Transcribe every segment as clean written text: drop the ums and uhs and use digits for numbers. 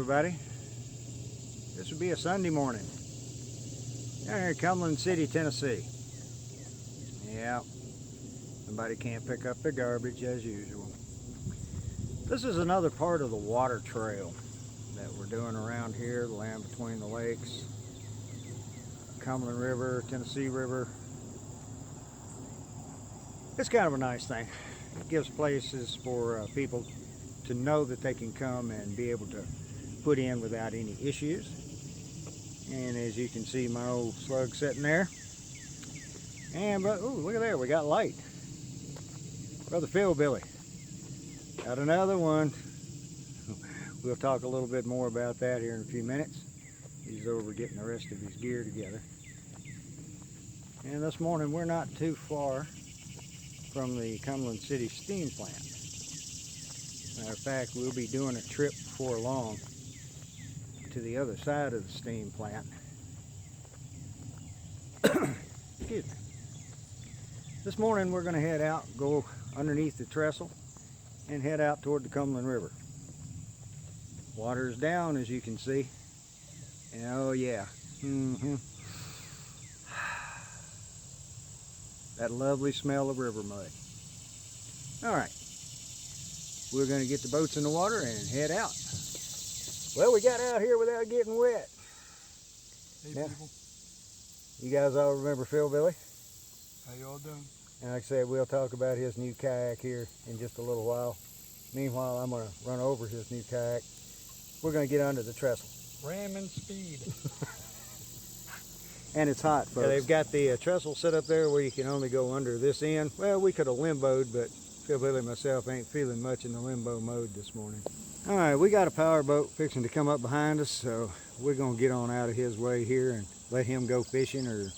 everybody. This would be a Sunday morning down here in Cumberland City, Tennessee. Yeah, somebody can't pick up their garbage as usual. This is another part of the water trail that we're doing around here, the land between the lakes, Cumberland River, Tennessee River. It's kind of a nice thing. It gives places for people to know that they can come and be able to put in without any issues. And as you can see, my old slug sitting there. And but ooh, look at there, we got light. Brother Phillbilly got another one. We'll talk a little bit more about that here in a few minutes. He's over getting the rest of his gear together. And this morning we're not too far from the Cumberland City steam plant. Matter of fact, we'll be doing a trip before long to the other side of the steam plant. Excuse me. This morning we're going to head out, go underneath the trestle, and head out toward the Cumberland River. Water's down, as you can see. And oh yeah. That lovely smell of river mud. Alright. We're going to get the boats in the water and head out. Well, we got out here without getting wet. Hey, now, people. You guys all remember Phillbilly? How y'all doing? And like I said, we'll talk about his new kayak here in just a little while. Meanwhile, I'm going to run over his new kayak. We're going to get under the trestle. Ramming speed. And it's hot, folks. Yeah, they've got the trestle set up there where you can only go under this end. Well, we could have limboed, but Phillbilly and myself ain't feeling much in the limbo mode this morning. All right, we got a power boat fixing to come up behind us, so we're going to get on out of his way here and let him go fishing or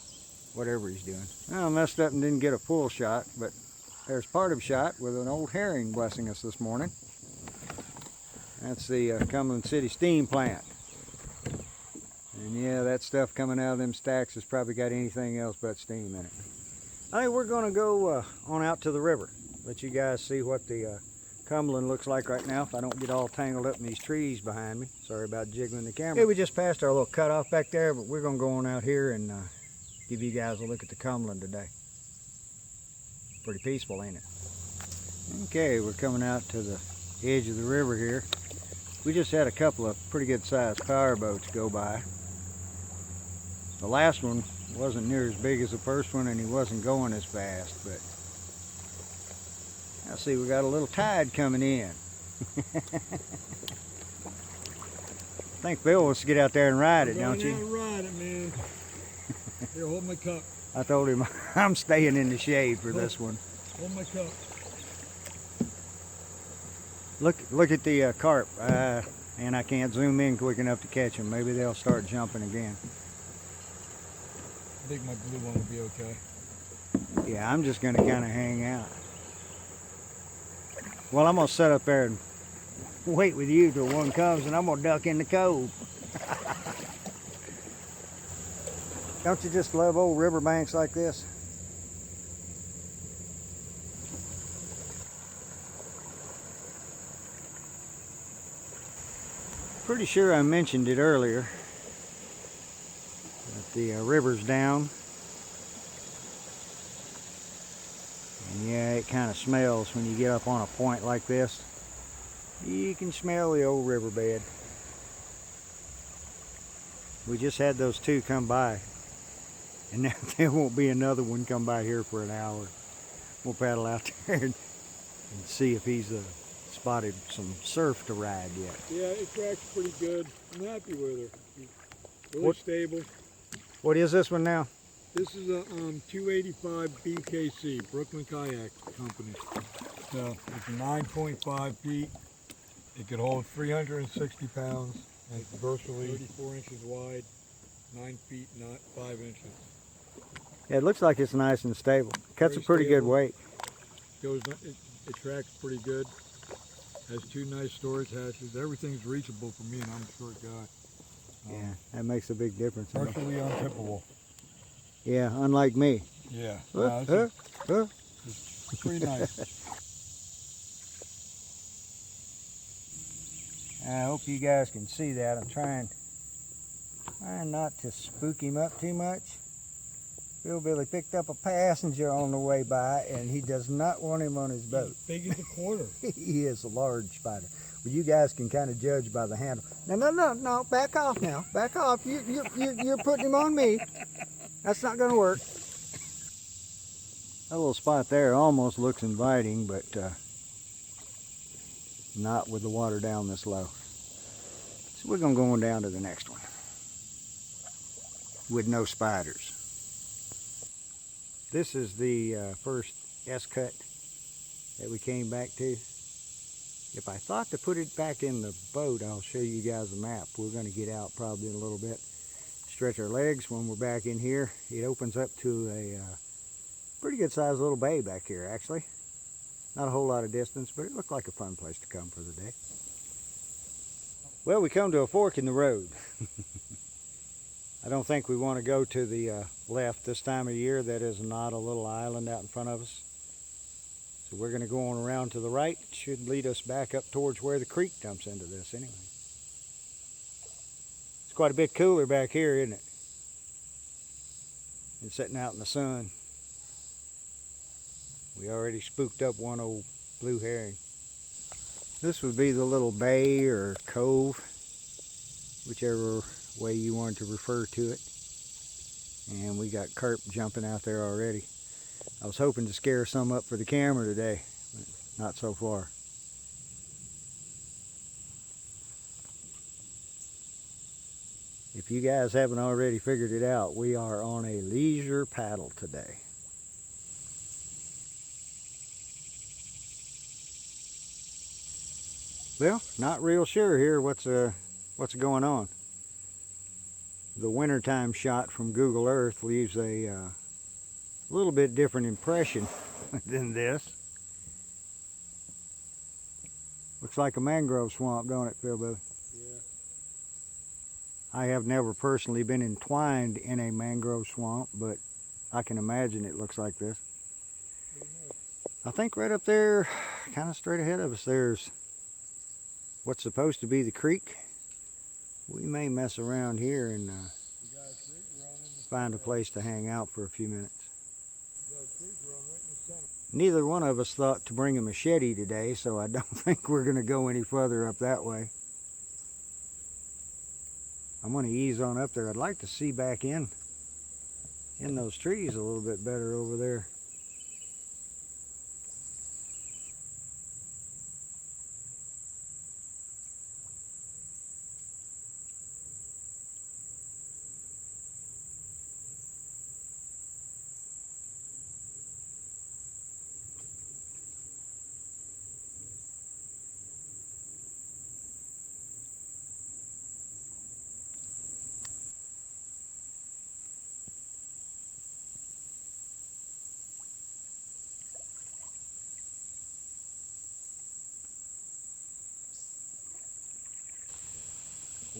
whatever he's doing. Well, I messed up and didn't get a full shot, but there's part of a shot with an old herring blessing us this morning. That's the Cumberland City steam plant. And yeah, that stuff coming out of them stacks has probably got anything else but steam in it. I think we're going to go on out to the river. Let you guys see what the Cumberland looks like right now if I don't get all tangled up in these trees behind me. Sorry about jiggling the camera. Hey, we just passed our little cutoff back there, but we're going to go on out here and give you guys a look at the Cumberland today. Pretty peaceful, ain't it? Okay, we're coming out to the edge of the river here. We just had a couple of pretty good sized power boats go by. The last one wasn't near as big as the first one, and he wasn't going as fast, but I see we got a little tide coming in. I think Phil wants to get out there and ride it, don't you? Ride it, man. Here, hold my cup. I told him I'm staying in the shade for this one. Hold my cup. Look at the carp, and I can't zoom in quick enough to catch them. Maybe they'll start jumping again. I think my blue one will be okay. Yeah, I'm just going to kind of hang out. Well, I'm going to sit up there and wait with you till one comes, and I'm going to duck in the cove. Don't you just love old riverbanks like this? Pretty sure I mentioned it earlier that the river's down. And yeah, it kind of smells when you get up on a point like this. You can smell the old riverbed. We just had those two come by, and now there won't be another one come by here for an hour. We'll paddle out there and see if he's spotted some surf to ride yet. Yeah, it cracks pretty good. I'm happy with her. Really stable. What is this one now? This is a 285 BKC, Brooklyn Kayak Company. So it's 9.5 feet. It could hold 360 pounds. And it's virtually 34 inches wide, 9 feet, not 5 inches. Yeah, it looks like it's nice and stable. Cuts a pretty good weight. It tracks pretty good. Has two nice storage hatches. Everything's reachable for me, and I'm a short guy. Yeah, that makes a big difference. Virtually untippable. Yeah, unlike me. Yeah. It's pretty nice. I hope you guys can see that. I'm trying not to spook him up too much. Phillbilly picked up a passenger on the way by, and he does not want him on his boat. He's big as a quarter. He is a large spider. Well, you guys can kind of judge by the handle. No, back off now. Back off. You're putting him on me. That's not going to work. That little spot there almost looks inviting, but not with the water down this low. So we're going to go on down to the next one with no spiders. This is the first S-cut that we came back to. If I thought to put it back in the boat, I'll show you guys a map. We're going to get out probably in a little bit. Stretch our legs when we're back in here. It opens up to a pretty good sized little bay back here, actually. Not a whole lot of distance, but it looked like a fun place to come for the day. Well, we come to a fork in the road. I don't think we want to go to the left this time of year. That is not a little island out in front of us. So we're going to go on around to the right. It should lead us back up towards where the creek dumps into this anyway. It's quite a bit cooler back here, isn't it? And sitting out in the sun. We already spooked up one old blue herring. This would be the little bay or cove, whichever way you want to refer to it. And we got carp jumping out there already. I was hoping to scare some up for the camera today, but not so far. If you guys haven't already figured it out, we are on a leisure paddle today. Well, not real sure here what's going on. The wintertime shot from Google Earth leaves a little bit different impression than this. Looks like a mangrove swamp, don't it, Phillbilly? Yeah. I have never personally been entwined in a mangrove swamp, but I can imagine it looks like this. I think right up there, kind of straight ahead of us, there's what's supposed to be the creek. We may mess around here and find a place to hang out for a few minutes. Neither one of us thought to bring a machete today, so I don't think we're going to go any further up that way. I'm going to ease on up there. I'd like to see back in those trees a little bit better over there.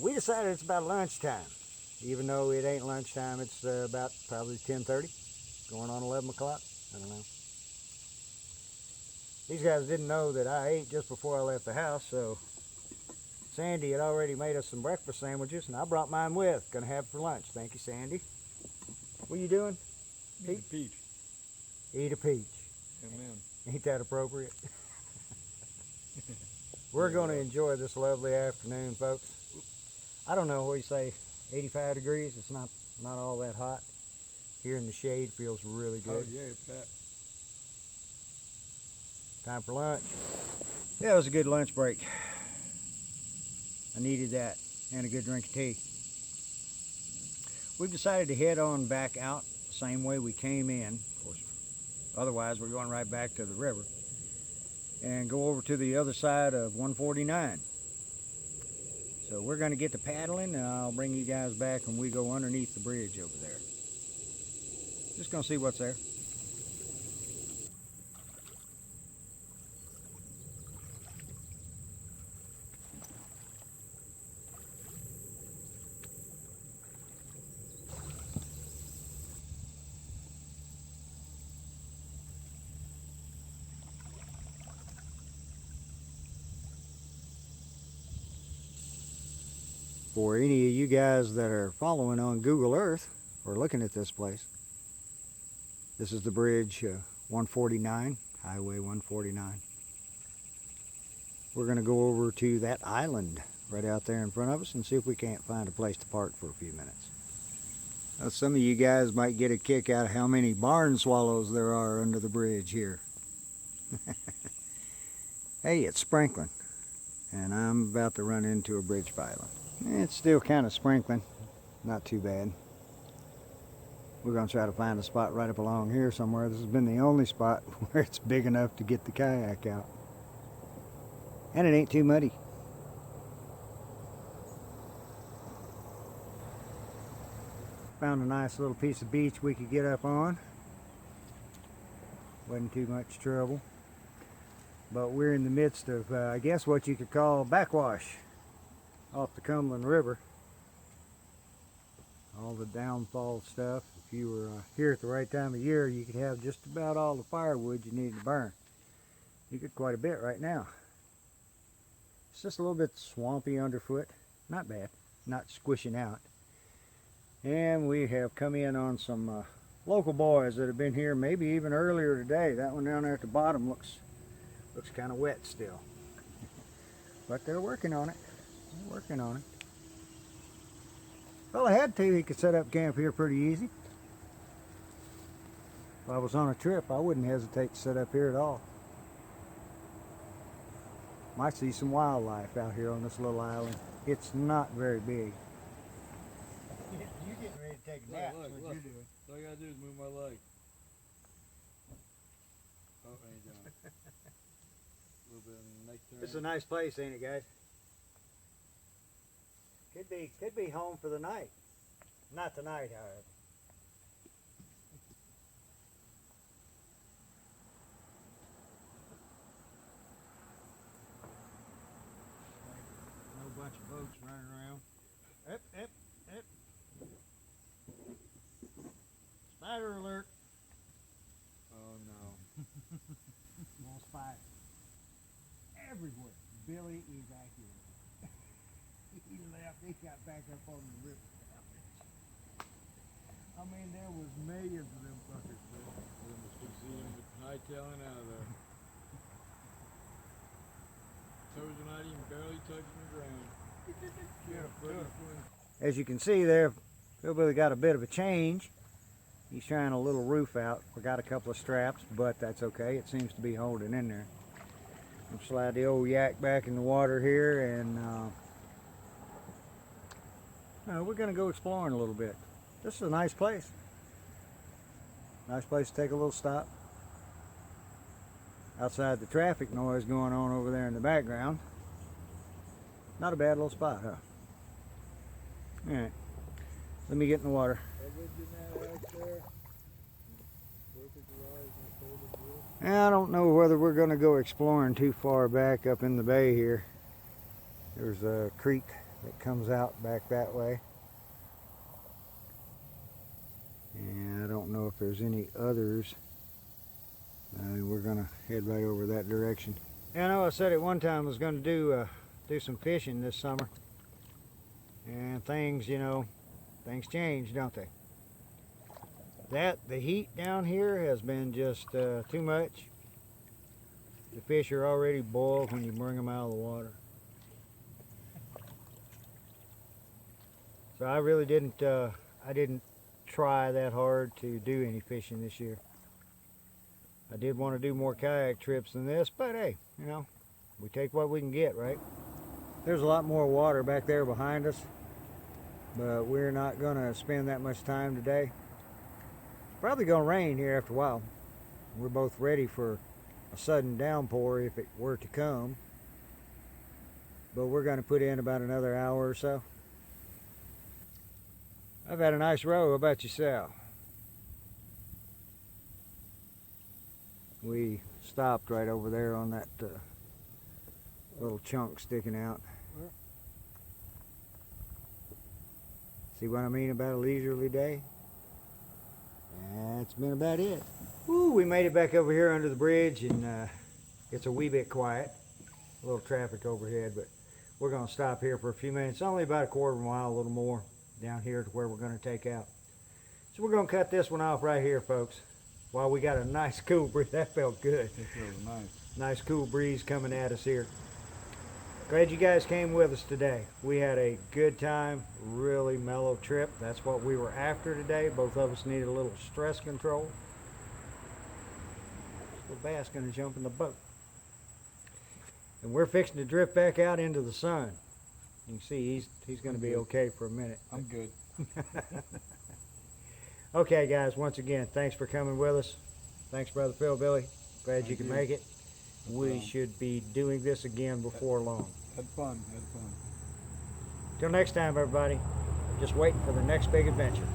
We decided it's about lunchtime. Even though it ain't lunchtime, it's about probably 10:30, going on 11 o'clock. I don't know. These guys didn't know that I ate just before I left the house, so Sandy had already made us some breakfast sandwiches, and I brought mine with. Gonna have it for lunch. Thank you, Sandy. What are you doing? Eat a peach. Eat a peach. Amen. Ain't that appropriate? We're going to enjoy this lovely afternoon, folks. I don't know what you say, 85 degrees. It's not all that hot. Here in the shade feels really good. Oh, yeah, it's that. Time for lunch. Yeah, it was a good lunch break. I needed that and a good drink of tea. We've decided to head on back out the same way we came in. Of course, otherwise we're going right back to the river and go over to the other side of 149. So we're going to get to paddling, and I'll bring you guys back when we go underneath the bridge over there. Just going to see what's there. for any of you guys that are following on Google Earth or looking at this place. This is the bridge 149, Highway 149. We're going to go over to that island right out there in front of us and see if we can't find a place to park for a few minutes. Now, some of you guys might get a kick out of how many barn swallows there are under the bridge here. Hey, it's sprinkling, and I'm about to run into a bridge pylon. It's still kind of sprinkling, not too bad. We're going to try to find a spot right up along here somewhere. This has been the only spot where it's big enough to get the kayak out. And it ain't too muddy. Found a nice little piece of beach we could get up on. Wasn't too much trouble. But we're in the midst of, I guess, what you could call backwash off the Cumberland River. All the downfall stuff. If you were here at the right time of year, you could have just about all the firewood you need to burn. You get quite a bit right now. It's just a little bit swampy underfoot. Not bad. Not squishing out. And we have come in on some local boys that have been here maybe even earlier today. That one down there at the bottom looks kind of wet still. But they're working on it. They're working on it. Well, I had to. He could set up camp here pretty easy. If I was on a trip, I wouldn't hesitate to set up here at all. Might see some wildlife out here on this little island. It's not very big. You getting ready to take a nap? Look. All I gotta do is move my leg. Oh, ain't down. A little bit of neck turn. This is a nice place, ain't it, guys? Could be home for the night. Not tonight, however. No bunch of boats running around. Up. Spider alert. Oh no. More spiders. Everywhere. Billy evacuated. He left. He got back up on the river. I mean, there was millions of them fuckers. We must be seeing him hightailing out of there. Toes are not even barely touching the ground. As you can see there, Phillbilly got a bit of a change. He's trying a little roof out. Forgot a couple of straps, but that's okay. It seems to be holding in there. I'll slide the old yak back in the water here, and we're going to go exploring a little bit. This is a nice place. Nice place to take a little stop. Outside the traffic noise going on over there in the background. Not a bad little spot, huh? Alright. Let me get in the water. I don't know whether we're going to go exploring too far back up in the bay here. There's a creek that comes out back that way. And I don't know if there's any others. We're going to head right over that direction. Yeah, I know I said at one time I was going to do some fishing this summer. And things, you know, things change, don't they? The heat down here has been just too much. The fish are already boiled when you bring them out of the water. So I really didn't try that hard to do any fishing this year. I did want to do more kayak trips than this, but hey, you know, we take what we can get, right? There's a lot more water back there behind us, but we're not going to spend that much time today. It's probably going to rain here after a while. We're both ready for a sudden downpour if it were to come, but we're going to put in about another hour or so. I've had a nice row. How about yourself? We stopped right over there on that little chunk sticking out. See what I mean about a leisurely day? That's been about it. Woo, we made it back over here under the bridge, and it's a wee bit quiet. A little traffic overhead, but we're going to stop here for a few minutes. It's only about a quarter of a mile, a little more, down here to where we're going to take out. So we're going to cut this one off right here, folks, while we got a nice cool breeze. That felt good. It feels nice. Nice cool breeze coming at us here. Glad you guys came with us today. We had a good time, really mellow trip. That's what we were after today. Both of us needed a little stress control. Little bass gonna jump in the boat. And we're fixing to drift back out into the sun. You can see he's gonna be okay for a minute. I'm good. Okay, guys, once again, thanks for coming with us. Thanks, Brother Phillbilly. Glad you could make it. We should be doing this again before long. Had fun, had fun. Till next time, everybody. Just waiting for the next big adventure.